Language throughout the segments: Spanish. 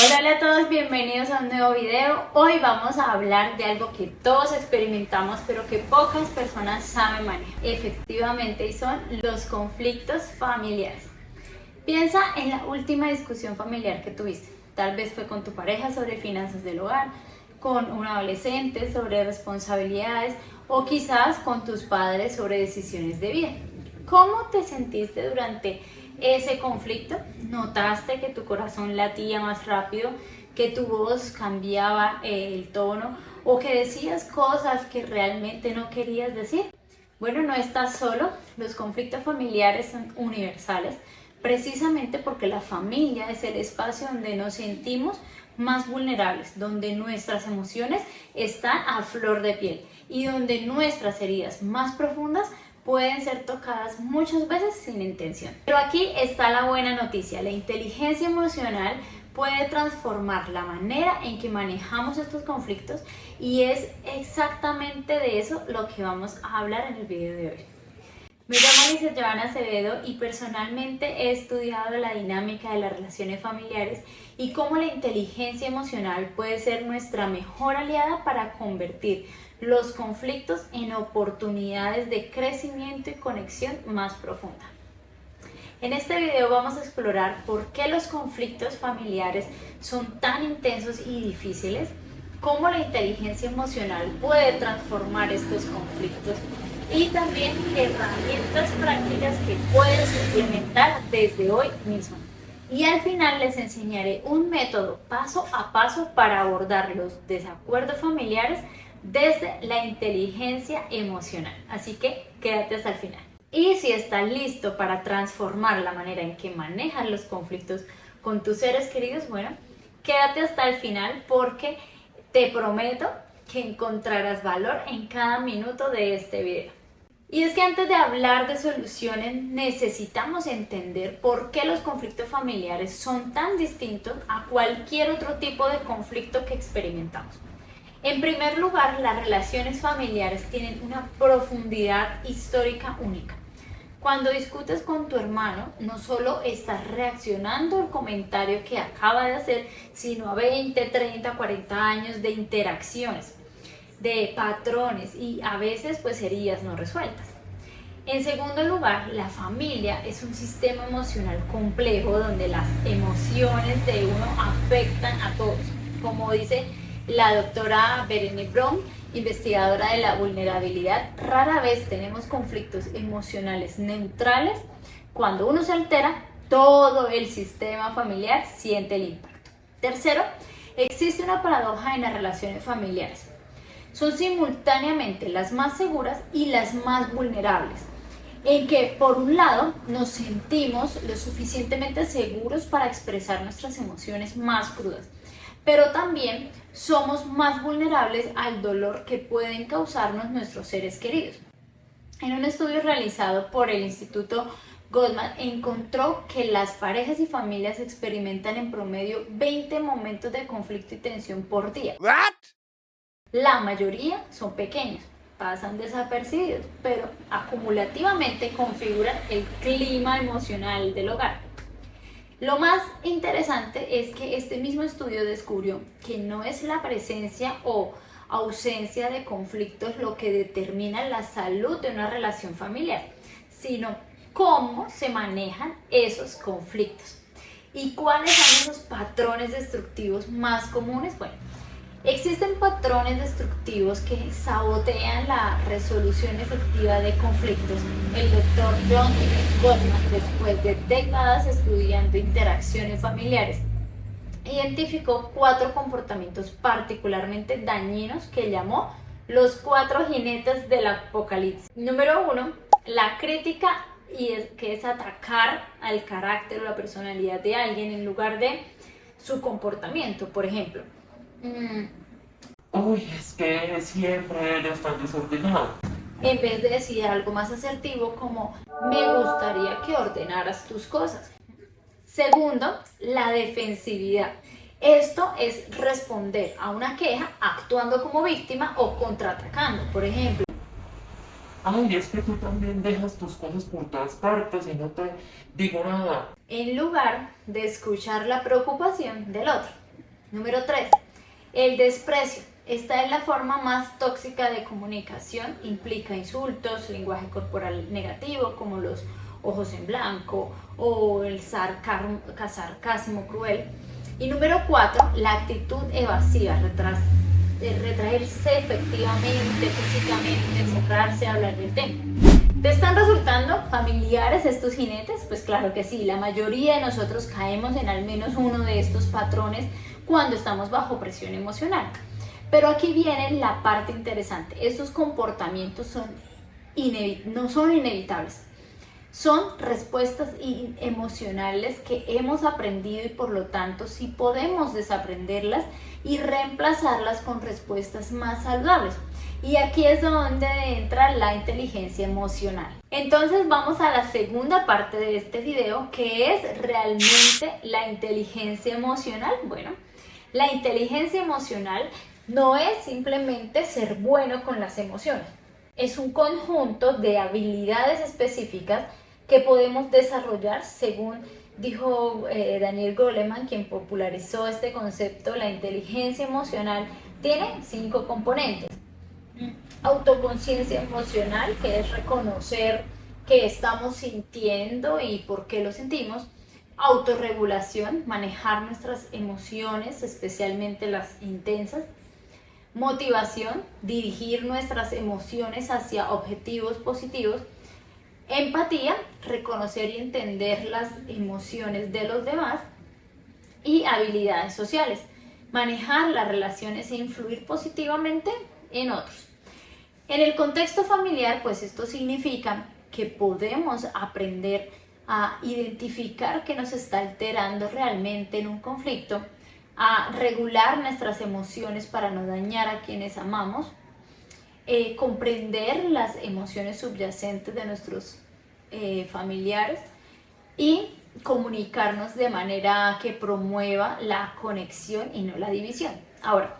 Hola a todos, bienvenidos a un nuevo video. Hoy vamos a hablar de algo que todos experimentamos pero que pocas personas saben manejar. Efectivamente, y son los conflictos familiares. Piensa en la última discusión familiar que tuviste. Tal vez fue con tu pareja sobre finanzas del hogar, con un adolescente sobre responsabilidades o quizás con tus padres sobre decisiones de vida. ¿Cómo te sentiste durante ese conflicto? ¿Notaste que tu corazón latía más rápido, que tu voz cambiaba el tono o que decías cosas que realmente no querías decir? Bueno, no estás solo. Los conflictos familiares son universales, precisamente porque la familia es el espacio donde nos sentimos más vulnerables, donde nuestras emociones están a flor de piel y donde nuestras heridas más profundas pueden ser tocadas muchas veces sin intención. Pero aquí está la buena noticia: la inteligencia emocional puede transformar la manera en que manejamos estos conflictos y es exactamente de eso lo que vamos a hablar en el video de hoy. Me llamo Lisa Joana Acevedo y personalmente he estudiado la dinámica de las relaciones familiares y cómo la inteligencia emocional puede ser nuestra mejor aliada para convertir los conflictos en oportunidades de crecimiento y conexión más profunda. En este video vamos a explorar por qué los conflictos familiares son tan intensos y difíciles, cómo la inteligencia emocional puede transformar estos conflictos y también herramientas prácticas que puedes implementar desde hoy mismo. Y al final les enseñaré un método paso a paso para abordar los desacuerdos familiares desde la inteligencia emocional. Así que quédate hasta el final. Y si estás listo para transformar la manera en que manejas los conflictos con tus seres queridos, bueno, quédate hasta el final porque te prometo que encontrarás valor en cada minuto de este video. Y es que antes de hablar de soluciones necesitamos entender por qué los conflictos familiares son tan distintos a cualquier otro tipo de conflicto que experimentamos. En primer lugar, las relaciones familiares tienen una profundidad histórica única. Cuando discutes con tu hermano, no solo estás reaccionando al comentario que acaba de hacer, sino a 20, 30, 40 años de interacciones, de patrones y a veces pues heridas no resueltas. En segundo lugar, la familia es un sistema emocional complejo donde las emociones de uno afectan a todos. Como dice la doctora Brené Brown, investigadora de la vulnerabilidad, rara vez tenemos conflictos emocionales neutrales. Cuando uno se altera, todo el sistema familiar siente el impacto. Tercero, existe una paradoja en las relaciones familiares. Son simultáneamente las más seguras y las más vulnerables, en que por un lado nos sentimos lo suficientemente seguros para expresar nuestras emociones más crudas, pero también somos más vulnerables al dolor que pueden causarnos nuestros seres queridos. En un estudio realizado por el Instituto Goldman encontró que las parejas y familias experimentan en promedio 20 momentos de conflicto y tensión por día. ¿What? La mayoría son pequeños, pasan desapercibidos, pero acumulativamente configuran el clima emocional del hogar. Lo más interesante es que este mismo estudio descubrió que no es la presencia o ausencia de conflictos lo que determina la salud de una relación familiar, sino cómo se manejan esos conflictos. ¿Y cuáles son esos patrones destructivos más comunes? Bueno, existen patrones destructivos que sabotean la resolución efectiva de conflictos. El doctor John Gottman, después de décadas estudiando interacciones familiares, identificó 4 comportamientos particularmente dañinos que llamó los 4 jinetes del apocalipsis. Número 1, la crítica, que es atacar al carácter o la personalidad de alguien en lugar de su comportamiento. Por ejemplo, uy, es que siempre eres tan desordenado. En vez de decir algo más asertivo como me gustaría que ordenaras tus cosas. Segundo, la defensividad. Esto es responder a una queja actuando como víctima o contraatacando. Por ejemplo, Ay, es que tú también dejas tus cosas por todas partes y no te digo nada. en lugar de escuchar la preocupación del otro. Número 3, el desprecio. Esta es la forma más tóxica de comunicación, implica insultos, lenguaje corporal negativo como los ojos en blanco o el sarcasmo cruel. Y número 4, la actitud evasiva, retraerse efectivamente, físicamente, cerrarse a hablar del tema. ¿Te están resultando familiares estos jinetes? Pues claro que sí, la mayoría de nosotros caemos en al menos uno de estos patrones cuando estamos bajo presión emocional. Pero aquí viene la parte interesante. Estos comportamientos no son inevitables. Son respuestas emocionales que hemos aprendido y por lo tanto sí podemos desaprenderlas y reemplazarlas con respuestas más saludables. Y aquí es donde entra la inteligencia emocional. Entonces vamos a la segunda parte de este video, que es realmente la inteligencia emocional. Bueno, la inteligencia emocional no es simplemente ser bueno con las emociones. Es un conjunto de habilidades específicas que podemos desarrollar, según dijo Daniel Goleman, quien popularizó este concepto. La inteligencia emocional tiene 5 componentes. Autoconciencia emocional, que es reconocer qué estamos sintiendo y por qué lo sentimos. Autorregulación, manejar nuestras emociones, especialmente las intensas. Motivación, dirigir nuestras emociones hacia objetivos positivos. Empatía, reconocer y entender las emociones de los demás. Y habilidades sociales, manejar las relaciones e influir positivamente en otros. En el contexto familiar, pues esto significa que podemos aprender a identificar qué nos está alterando realmente en un conflicto, a regular nuestras emociones para no dañar a quienes amamos, comprender las emociones subyacentes de nuestros familiares y comunicarnos de manera que promueva la conexión y no la división. Ahora,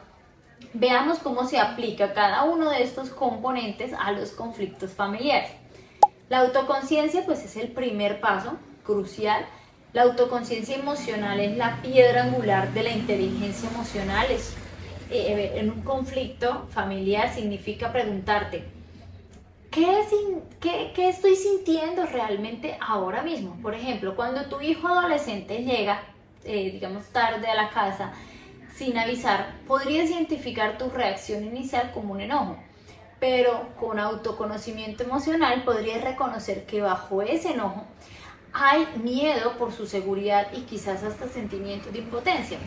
veamos cómo se aplica cada uno de estos componentes a los conflictos familiares. La autoconciencia pues es el primer paso crucial. La autoconciencia emocional es la piedra angular de la inteligencia emocional. En un conflicto familiar significa preguntarte, ¿qué estoy sintiendo realmente ahora mismo? Por ejemplo, cuando tu hijo adolescente llega, digamos tarde a la casa, sin avisar, podrías identificar tu reacción inicial como un enojo, pero con autoconocimiento emocional podrías reconocer que bajo ese enojo hay miedo por su seguridad y quizás hasta sentimientos de impotencia.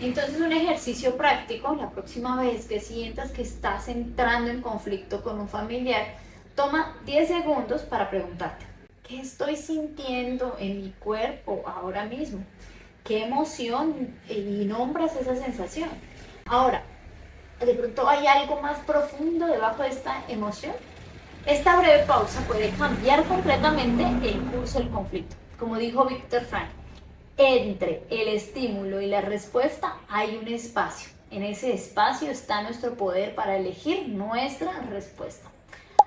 Entonces, un ejercicio práctico: la próxima vez que sientas que estás entrando en conflicto con un familiar, toma 10 segundos para preguntarte, ¿qué estoy sintiendo en mi cuerpo ahora mismo? ¿Qué emoción? Y nombras esa sensación. Ahora, de pronto hay algo más profundo debajo de esta emoción. Esta breve pausa puede cambiar completamente el curso del conflicto. Como dijo Viktor Frankl, entre el estímulo y la respuesta hay un espacio. En ese espacio está nuestro poder para elegir nuestra respuesta.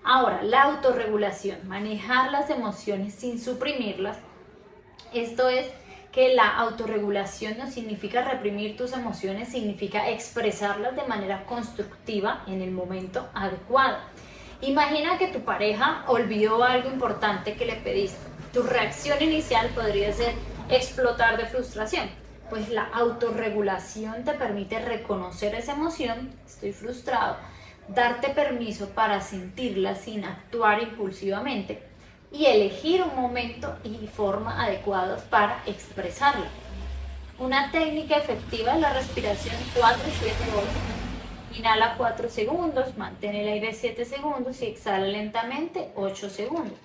Ahora, la autorregulación, manejar las emociones sin suprimirlas. Esto es que la autorregulación no significa reprimir tus emociones, significa expresarlas de manera constructiva en el momento adecuado. Imagina que tu pareja olvidó algo importante que le pediste. Tu reacción inicial podría ser explotar de frustración. Pues la autorregulación te permite reconocer esa emoción, estoy frustrado, darte permiso para sentirla sin actuar impulsivamente y elegir un momento y forma adecuados para expresarla. Una técnica efectiva es la respiración 4-7-8. Inhala 4 segundos, mantén el aire 7 segundos y exhala lentamente 8 segundos.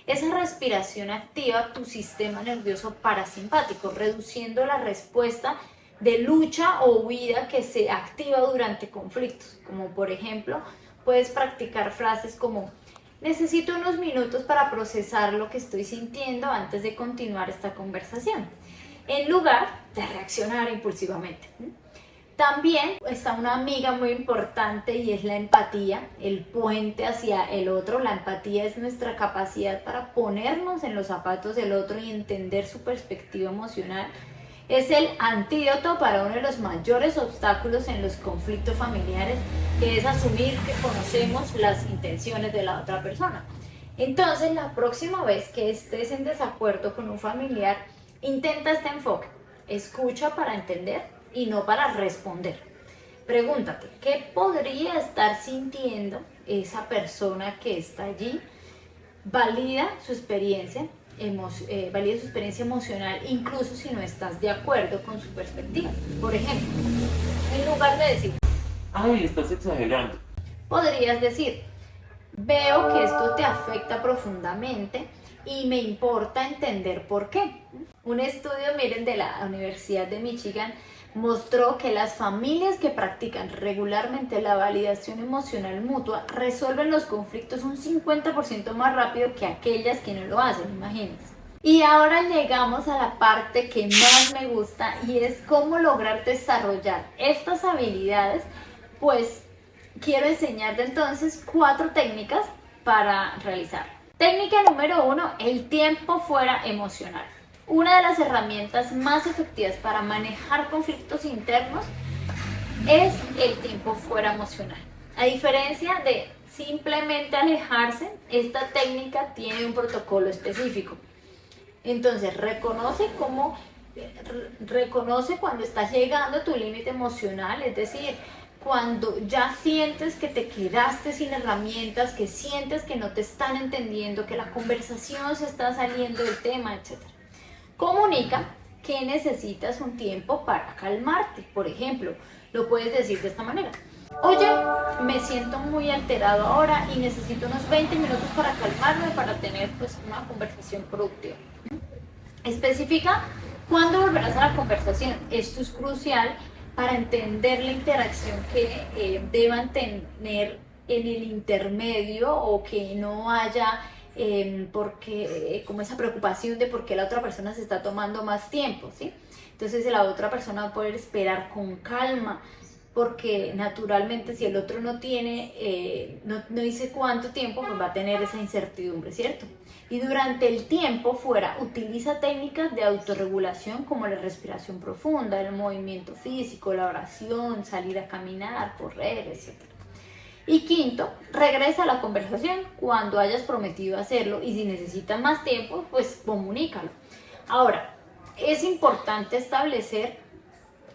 Esa respiración activa tu sistema nervioso parasimpático, reduciendo la respuesta de lucha o huida que se activa durante conflictos. Como por ejemplo, puedes practicar frases como: necesito unos minutos para procesar lo que estoy sintiendo antes de continuar esta conversación, en lugar de reaccionar impulsivamente. También está una amiga muy importante y es la empatía, el puente hacia el otro. La empatía es nuestra capacidad para ponernos en los zapatos del otro y entender su perspectiva emocional. Es el antídoto para uno de los mayores obstáculos en los conflictos familiares, que es asumir que conocemos las intenciones de la otra persona. Entonces, la próxima vez que estés en desacuerdo con un familiar, intenta este enfoque. Escucha para entender y no para responder. Pregúntate, ¿qué podría estar sintiendo esa persona que está allí? Valida su experiencia emocional, incluso si no estás de acuerdo con su perspectiva. Por ejemplo, en lugar de decir, Ay, estás exagerando. podrías decir, veo que esto te afecta profundamente y me importa entender por qué. Un estudio, miren, de la Universidad de Michigan mostró que las familias que practican regularmente la validación emocional mutua resuelven los conflictos un 50% más rápido que aquellas que no lo hacen, imagínense. Y ahora llegamos a la parte que más me gusta y es cómo lograr desarrollar estas habilidades. Pues quiero enseñarte entonces 4 técnicas para realizar. Técnica número 1, el tiempo fuera emocional. Una de las herramientas más efectivas para manejar conflictos internos es el tiempo fuera emocional. A diferencia de simplemente alejarse, esta técnica tiene un protocolo específico. Entonces, reconoce cuando estás llegando a tu límite emocional, es decir, cuando ya sientes que te quedaste sin herramientas, que sientes que no te están entendiendo, que la conversación se está saliendo del tema, etc. Comunica que necesitas un tiempo para calmarte. Por ejemplo, lo puedes decir de esta manera. Oye, me siento muy alterado ahora y necesito unos 20 minutos para calmarme, para tener pues una conversación productiva. Especifica cuándo volverás a la conversación. Esto es crucial para entender la interacción que deban tener en el intermedio o que no haya como esa preocupación de por qué la otra persona se está tomando más tiempo, ¿sí? Entonces la otra persona va a poder esperar con calma, porque naturalmente si el otro no tiene, no dice cuánto tiempo, pues va a tener esa incertidumbre, ¿cierto? Y durante el tiempo fuera, utiliza técnicas de autorregulación como la respiración profunda, el movimiento físico, la oración, salir a caminar, correr, etc. Y quinto, regresa a la conversación cuando hayas prometido hacerlo y si necesitas más tiempo, pues comunícalo. Ahora, es importante establecer,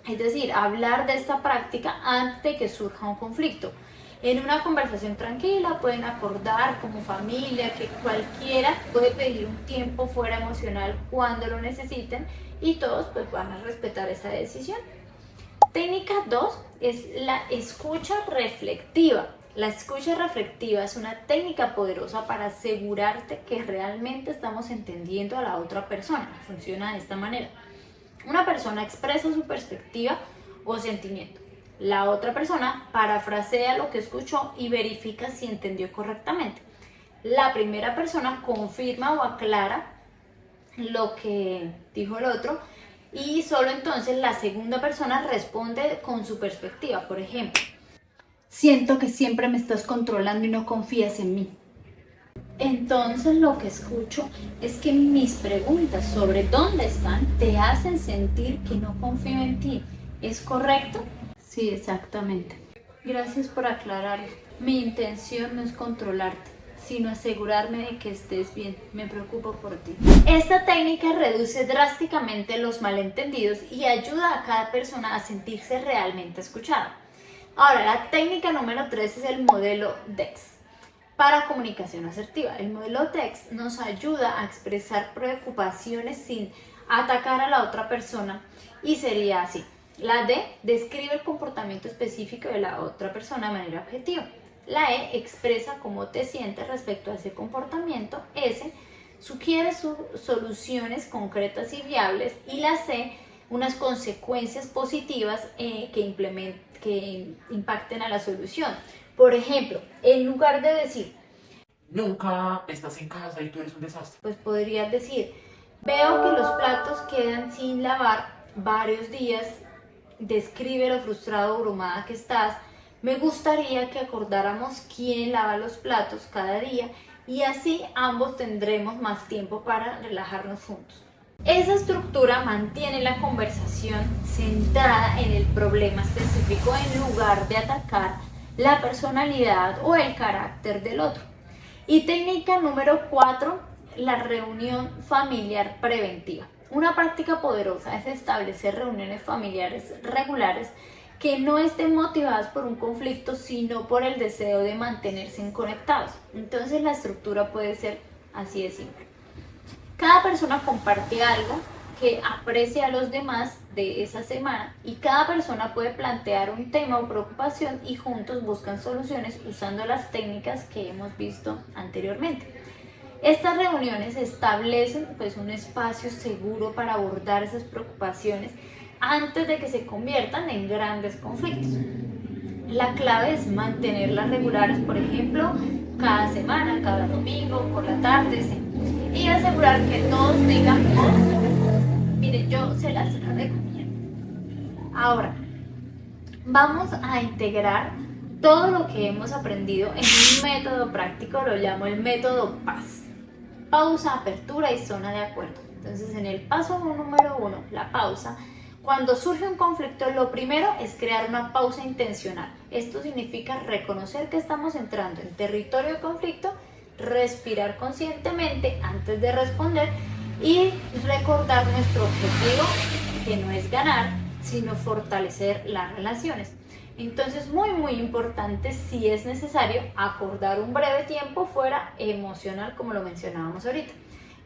es decir, hablar de esta práctica antes de que surja un conflicto. En una conversación tranquila pueden acordar como familia que cualquiera puede pedir un tiempo fuera emocional cuando lo necesiten y todos pues van a respetar esa decisión. Técnica 2 es la escucha reflexiva. La escucha reflexiva es una técnica poderosa para asegurarte que realmente estamos entendiendo a la otra persona. Funciona de esta manera. Una persona expresa su perspectiva o sentimiento. La otra persona parafrasea lo que escuchó y verifica si entendió correctamente. La primera persona confirma o aclara lo que dijo el otro y solo entonces la segunda persona responde con su perspectiva. Por ejemplo, siento que siempre me estás controlando y no confías en mí. Entonces lo que escucho es que mis preguntas sobre dónde están te hacen sentir que no confío en ti. ¿Es correcto? Sí, exactamente. Gracias por aclararlo. Mi intención no es controlarte, sino asegurarme de que estés bien. Me preocupo por ti. Esta técnica reduce drásticamente los malentendidos y ayuda a cada persona a sentirse realmente escuchada. Ahora, la técnica número 3 es el modelo DEX para comunicación asertiva. El modelo DEX nos ayuda a expresar preocupaciones sin atacar a la otra persona y sería así. La D describe el comportamiento específico de la otra persona de manera objetiva. La E expresa cómo te sientes respecto a ese comportamiento. S sugiere soluciones concretas y viables. Y la C, unas consecuencias positivas que impacten a la solución. Por ejemplo, en lugar de decir, Nunca estás en casa y tú eres un desastre. pues podrías decir, veo que los platos quedan sin lavar varios días. Describe lo frustrado o abrumada que estás. Me gustaría que acordáramos quién lava los platos cada día y así ambos tendremos más tiempo para relajarnos juntos. Esa estructura mantiene la conversación centrada en el problema específico en lugar de atacar la personalidad o el carácter del otro. Y técnica número 4, la reunión familiar preventiva. Una práctica poderosa es establecer reuniones familiares regulares que no estén motivadas por un conflicto, sino por el deseo de mantenerse conectados. Entonces la estructura puede ser así de simple. Cada persona comparte algo que aprecia a los demás de esa semana y cada persona puede plantear un tema o preocupación y juntos buscan soluciones usando las técnicas que hemos visto anteriormente. Estas reuniones establecen un espacio seguro para abordar esas preocupaciones antes de que se conviertan en grandes conflictos. La clave es mantenerlas regulares, por ejemplo, cada semana, cada domingo, por la tarde, ¿sí? Y asegurar que todos tengan voz. Miren, yo se las recomiendo. Ahora, vamos a integrar todo lo que hemos aprendido en un método práctico, lo llamo el método PAS. Pausa, apertura y zona de acuerdo. Entonces, en el paso número 1, la pausa, cuando surge un conflicto, lo primero es crear una pausa intencional. Esto significa reconocer que estamos entrando en territorio de conflicto, respirar conscientemente antes de responder y recordar nuestro objetivo, que no es ganar, sino fortalecer las relaciones. Entonces, muy importante, si es necesario, acordar un breve tiempo fuera emocional, como lo mencionábamos ahorita.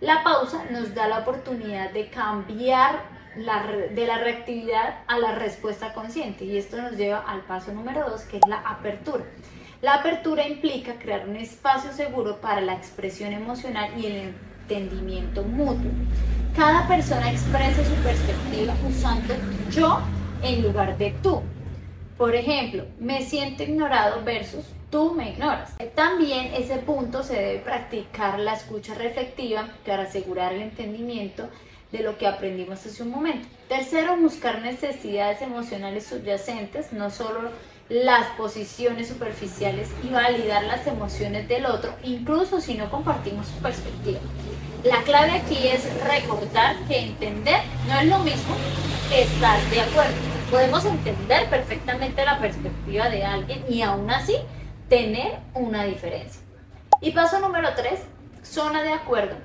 La pausa nos da la oportunidad de cambiar de la reactividad a la respuesta consciente, y esto nos lleva al paso número 2, que es la apertura. La apertura implica crear un espacio seguro para la expresión emocional y el entendimiento mutuo. Cada persona expresa su perspectiva usando yo en lugar de tú. Por ejemplo, me siento ignorado versus tú me ignoras. También ese punto se debe practicar la escucha reflexiva para asegurar el entendimiento de lo que aprendimos hace un momento. Tercero, buscar necesidades emocionales subyacentes, no solo las posiciones superficiales, y validar las emociones del otro, incluso si no compartimos su perspectiva. La clave aquí es recordar que entender no es lo mismo que estar de acuerdo. Podemos entender perfectamente la perspectiva de alguien y aún así tener una diferencia. Y paso número 3, zona de acuerdo.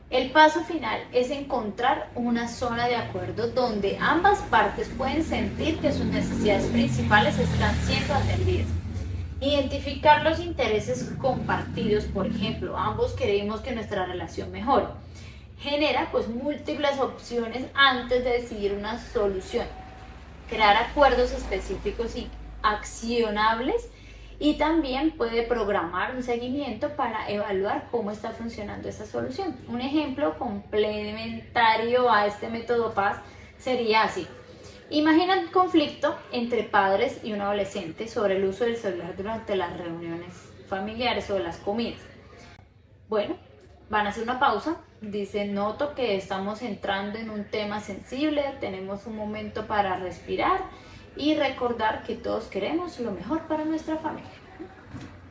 El paso final es encontrar una zona de acuerdo donde ambas partes pueden sentir que sus necesidades principales están siendo atendidas. Identificar los intereses compartidos, por ejemplo, ambos queremos que nuestra relación mejore. Genera múltiples opciones antes de decidir una solución. Crear acuerdos específicos y accionables, y también puede programar un seguimiento para evaluar cómo está funcionando esa solución. Un ejemplo complementario a este método PAS sería así. Imagina un conflicto entre padres y un adolescente sobre el uso del celular durante las reuniones familiares o las comidas. Bueno, van a hacer una pausa. Dicen, noto que estamos entrando en un tema sensible, tenemos un momento para respirar y recordar que todos queremos lo mejor para nuestra familia.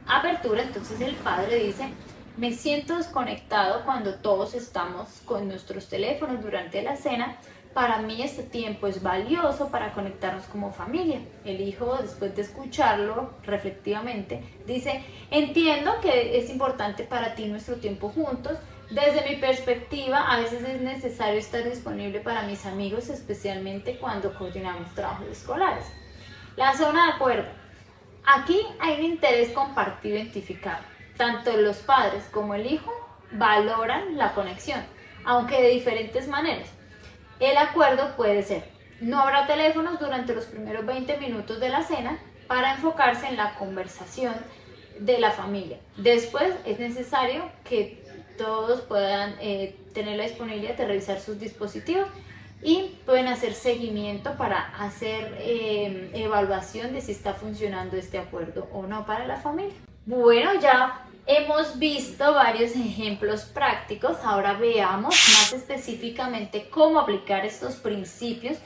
Apertura, entonces el padre dice, me siento desconectado cuando todos estamos con nuestros teléfonos durante la cena. Para mí este tiempo es valioso para conectarnos como familia. El hijo, después de escucharlo reflexivamente, dice, entiendo que es importante para ti nuestro tiempo juntos. Desde mi perspectiva, a veces es necesario estar disponible para mis amigos, especialmente cuando coordinamos trabajos escolares. La zona de acuerdo. Aquí hay un interés compartido identificado. Tanto los padres como el hijo valoran la conexión, aunque de diferentes maneras. El acuerdo puede ser, no habrá teléfonos durante los primeros 20 minutos de la cena para enfocarse en la conversación de la familia. Después es necesario que todos puedan tener la disponibilidad de revisar sus dispositivos y pueden hacer seguimiento para hacer evaluación de si está funcionando este acuerdo o no para la familia. Bueno, ya hemos visto varios ejemplos prácticos. Ahora veamos más específicamente cómo aplicar estos principios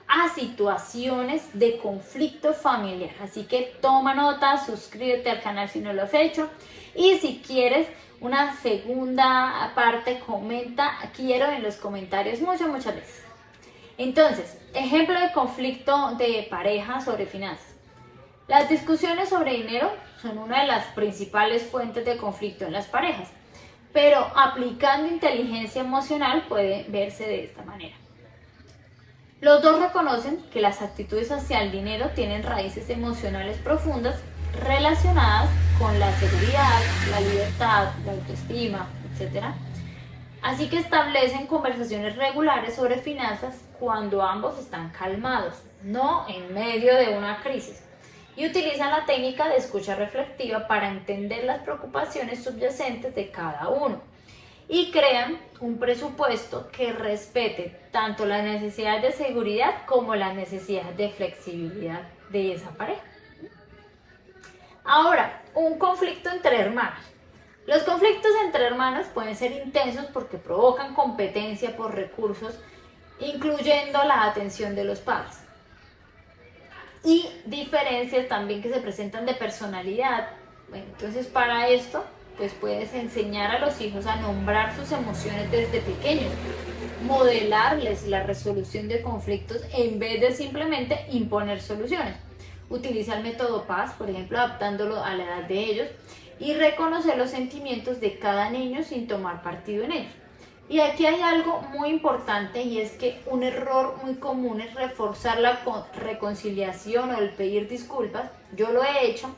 a situaciones de conflicto familiar. Así que toma nota, suscríbete al canal si no lo has hecho, y si quieres una segunda parte, comenta quiero en los comentarios muchas veces. Entonces, ejemplo de conflicto de pareja sobre finanzas. Las discusiones sobre dinero son una de las principales fuentes de conflicto en las parejas, pero aplicando inteligencia emocional puede verse de esta manera. Los dos reconocen que las actitudes hacia el dinero tienen raíces emocionales profundas relacionadas con la seguridad, la libertad, la autoestima, etc. Así que establecen conversaciones regulares sobre finanzas cuando ambos están calmados, no en medio de una crisis, y utilizan la técnica de escucha reflexiva para entender las preocupaciones subyacentes de cada uno y crean un presupuesto que respete tanto las necesidades de seguridad como las necesidades de flexibilidad de esa pareja. Ahora, un conflicto entre hermanos. Los conflictos entre hermanos pueden ser intensos porque provocan competencia por recursos, incluyendo la atención de los padres. Y diferencias también que se presentan de personalidad. Bueno, entonces para esto, pues puedes enseñar a los hijos a nombrar sus emociones desde pequeños, modelarles la resolución de conflictos en vez de simplemente imponer soluciones. Utiliza el método PAS, por ejemplo, adaptándolo a la edad de ellos, y reconocer los sentimientos de cada niño sin tomar partido en ellos. Y aquí hay algo muy importante, y es que un error muy común es reforzar la reconciliación o el pedir disculpas. Yo lo he hecho,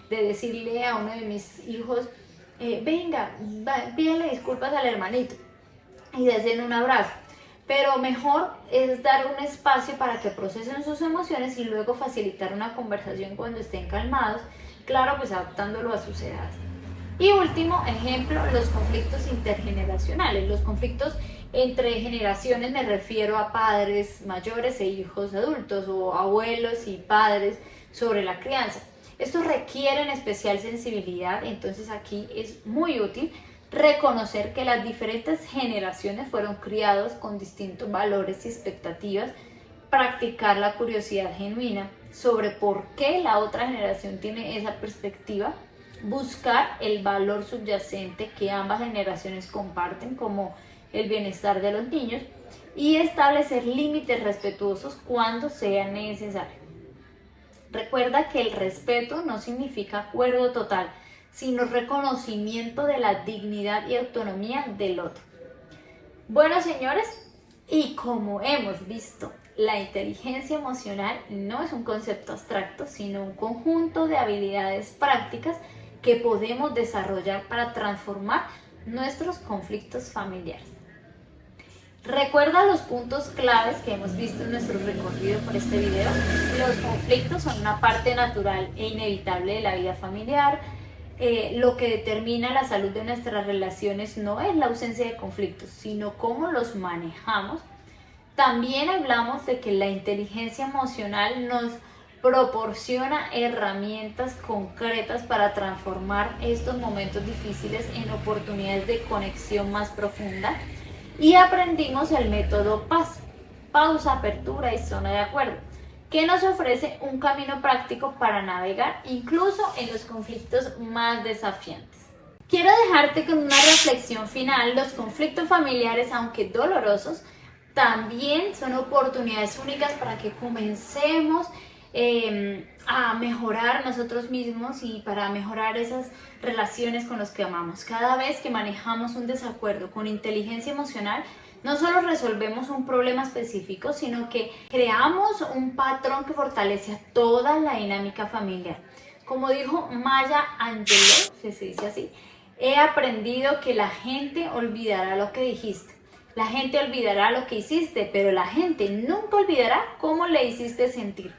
de decirle a uno de mis hijos, venga, pídele disculpas al hermanito y denle un abrazo. Pero mejor es dar un espacio para que procesen sus emociones y luego facilitar una conversación cuando estén calmados, claro, pues adaptándolo a sus edades. Y último ejemplo, los conflictos intergeneracionales. Los conflictos entre generaciones, me refiero a padres mayores e hijos adultos, o abuelos y padres sobre la crianza. Estos requieren especial sensibilidad, entonces aquí es muy útil reconocer que las diferentes generaciones fueron criados con distintos valores y expectativas, practicar la curiosidad genuina sobre por qué la otra generación tiene esa perspectiva, buscar el valor subyacente que ambas generaciones comparten, como el bienestar de los niños, y establecer límites respetuosos cuando sea necesario. Recuerda que el respeto no significa acuerdo total, sino reconocimiento de la dignidad y autonomía del otro. Bueno, señores, y como hemos visto, la inteligencia emocional no es un concepto abstracto, sino un conjunto de habilidades prácticas que podemos desarrollar para transformar nuestros conflictos familiares. Recuerda los puntos claves que hemos visto en nuestro recorrido por este video. Los conflictos son una parte natural e inevitable de la vida familiar. Lo que determina la salud de nuestras relaciones no es la ausencia de conflictos, sino cómo los manejamos. También hablamos de que la inteligencia emocional nos proporciona herramientas concretas para transformar estos momentos difíciles en oportunidades de conexión más profunda. Y aprendimos el método PAS, pausa, apertura y zona de acuerdo, que nos ofrece un camino práctico para navegar incluso en los conflictos más desafiantes. Quiero dejarte con una reflexión final. Los conflictos familiares, aunque dolorosos, también son oportunidades únicas para que comencemos a mejorar nosotros mismos y para mejorar esas relaciones con los que amamos. Cada vez que manejamos un desacuerdo con inteligencia emocional, no solo resolvemos un problema específico, sino que creamos un patrón que fortalece a toda la dinámica familiar. Como dijo Maya Angelou, si se dice así, he aprendido que la gente olvidará lo que dijiste, la gente olvidará lo que hiciste, pero la gente nunca olvidará cómo le hiciste sentir.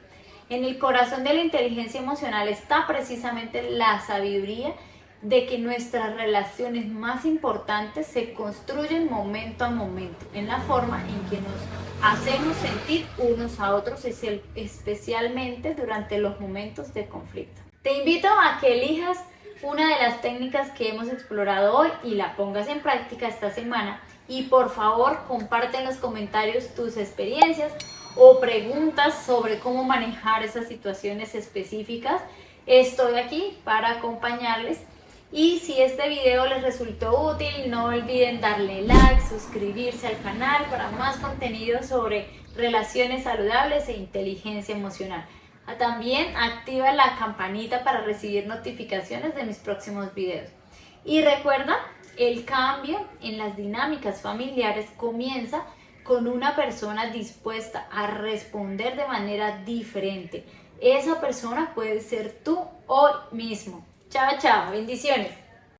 En el corazón de la inteligencia emocional está precisamente la sabiduría de que nuestras relaciones más importantes se construyen momento a momento, en la forma en que nos hacemos sentir unos a otros, especialmente durante los momentos de conflicto. Te invito a que elijas una de las técnicas que hemos explorado hoy y la pongas en práctica esta semana, y por favor comparte en los comentarios tus experiencias o preguntas sobre cómo manejar esas situaciones específicas, estoy aquí para acompañarles. Y si este video les resultó útil, no olviden darle like, suscribirse al canal para más contenido sobre relaciones saludables e inteligencia emocional. También activa la campanita para recibir notificaciones de mis próximos videos. Y recuerda, el cambio en las dinámicas familiares comienza con una persona dispuesta a responder de manera diferente. Esa persona puede ser tú hoy mismo. Chao, chao, bendiciones.